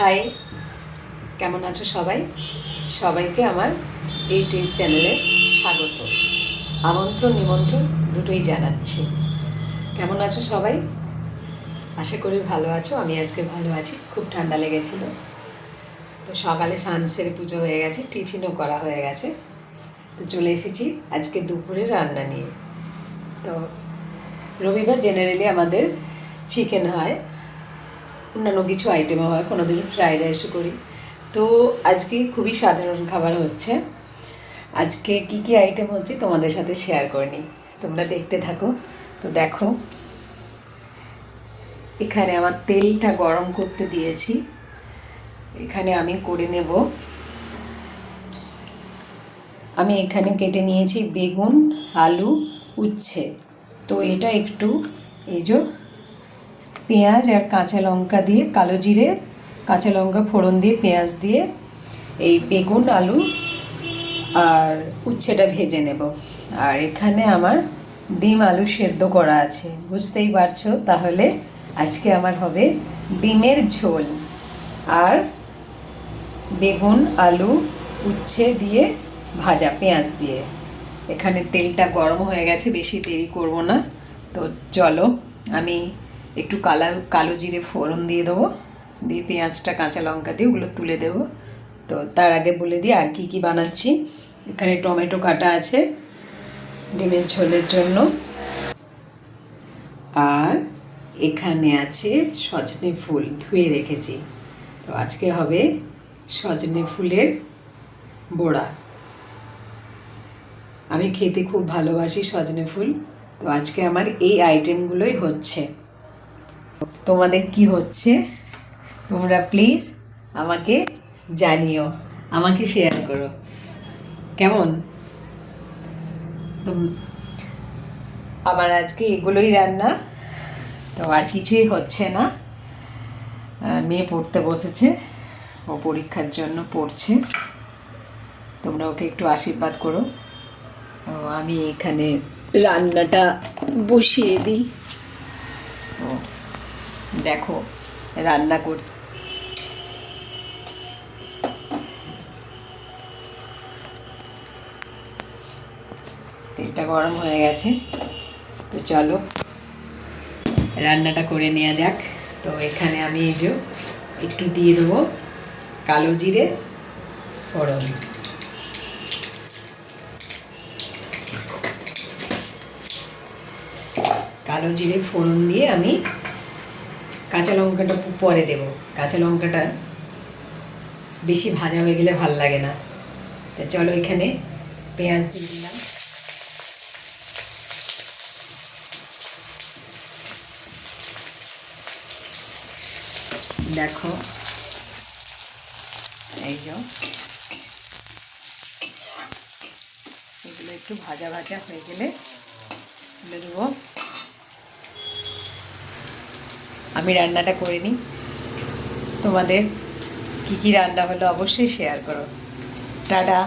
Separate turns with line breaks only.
High, কেমন আছো সবাই? সবাইকে আমার ইউটিউব চ্যানেলে স্বাগত। আমন্ত্রণ নিমন্ত্রণ দুটোই জানাচ্ছি। কেমন আছো সবাই? আশা করি ভালো আছো। আমি আজকে ভালো আছি। খুব ঠান্ডা লেগেছিল। তো সকালে স্নান সেরে পুজো হয়ে গেছে, টিফিনও করা হয়ে গেছে। তো চলে এসেছি আজকে দুপুরে রান্না নিয়ে। তো রবিবার জেনারেলি আমাদের চিকেন হয়, অন্যান্য কিছু আইটেমও হয়, কোনো দিন ফ্রাইড রাইসও করি। তো আজকে খুবই সাধারণ খাবার হচ্ছে। আজকে কি কি আইটেম হচ্ছে তোমাদের সাথে শেয়ার করে নিই, তোমরা দেখতে থাকো। তো দেখো, এখানে আমার তেলটা গরম করতে দিয়েছি। এখানে আমি করে নেব, আমি এখানে কেটে নিয়েছি বেগুন, আলু, উচ্ছে। তো এটা একটু এই যে পেঁয়াজ আর কাঁচা লঙ্কা দিয়ে, কালো জিরে কাঁচা লঙ্কা ফোড়ন দিয়ে, পেঁয়াজ দিয়ে এই বেগুন আলু আর উচ্ছেটা ভেজে নেব। আর এখানে আমার ডিম আলু সেদ্ধ করা আছে, বুঝতেই পারছো। তাহলে আজকে আমার হবে ডিমের ঝোল আর বেগুন আলু উচ্ছে দিয়ে ভাজা পেঁয়াজ দিয়ে। এখানে তেলটা গরম হয়ে গেছে, বেশি দেরি করব না। তো চলো, আমি একটু কালো জিরে ফোড়ন দিয়ে দেবো, দিয়ে পেঁয়াজটা কাঁচা লঙ্কা দিয়ে ওগুলো তুলে দেবো। তো তার আগে বলে দিই আর কি কি বানাচ্ছি। এখানে টমেটো কাটা আছে ডিমের ঝোলের জন্য, আর এখানে আছে সজনে ফুল ধুয়ে রেখেছি। তো আজকে হবে সজনে ফুলের বড়া। আমি খেতে খুব ভালোবাসি সজনে ফুল। তো আজকে আমার এই আইটেমগুলোই হচ্ছে। তোমাদের কি হচ্ছে তোমরা প্লিজ আমাকে জানিও, আমাকে শেয়ার করো কেমন। আমার আজকে এগুলোই রান্না। তো আর কিছুই হচ্ছে না। মেয়ে পড়তে বসেছে, ও পরীক্ষার জন্য পড়ছে। তোমরা ওকে একটু আশীর্বাদ করো। ও আমি এখানে রান্নাটা বসিয়ে দিই। তো দেখো, রান্না করছি। তেলটা গরম হয়ে গেছে, তো চলো রান্নাটা করে নেওয়া যাক। তো এখানে আমি এই যে একটু দিয়ে দেবো কালো জিরে ফোড়ন, কালো জিরে ফোড়ন দিয়ে আমি কাঁচা লঙ্কাটা পরে দেব। কাঁচা লঙ্কাটা বেশি ভাজা হয়ে গেলে ভাল লাগে না। তো চলো এখানে পেঁয়াজ দিয়ে দিলাম, দেখো এই যে এগুলো একটু ভাজা ভাজা হয়ে গেলে তুলে দেবো। আমি রান্নাটা করে নিই, তোমাদের কি কি রান্না হলো অবশ্যই শেয়ার করো। টাটা।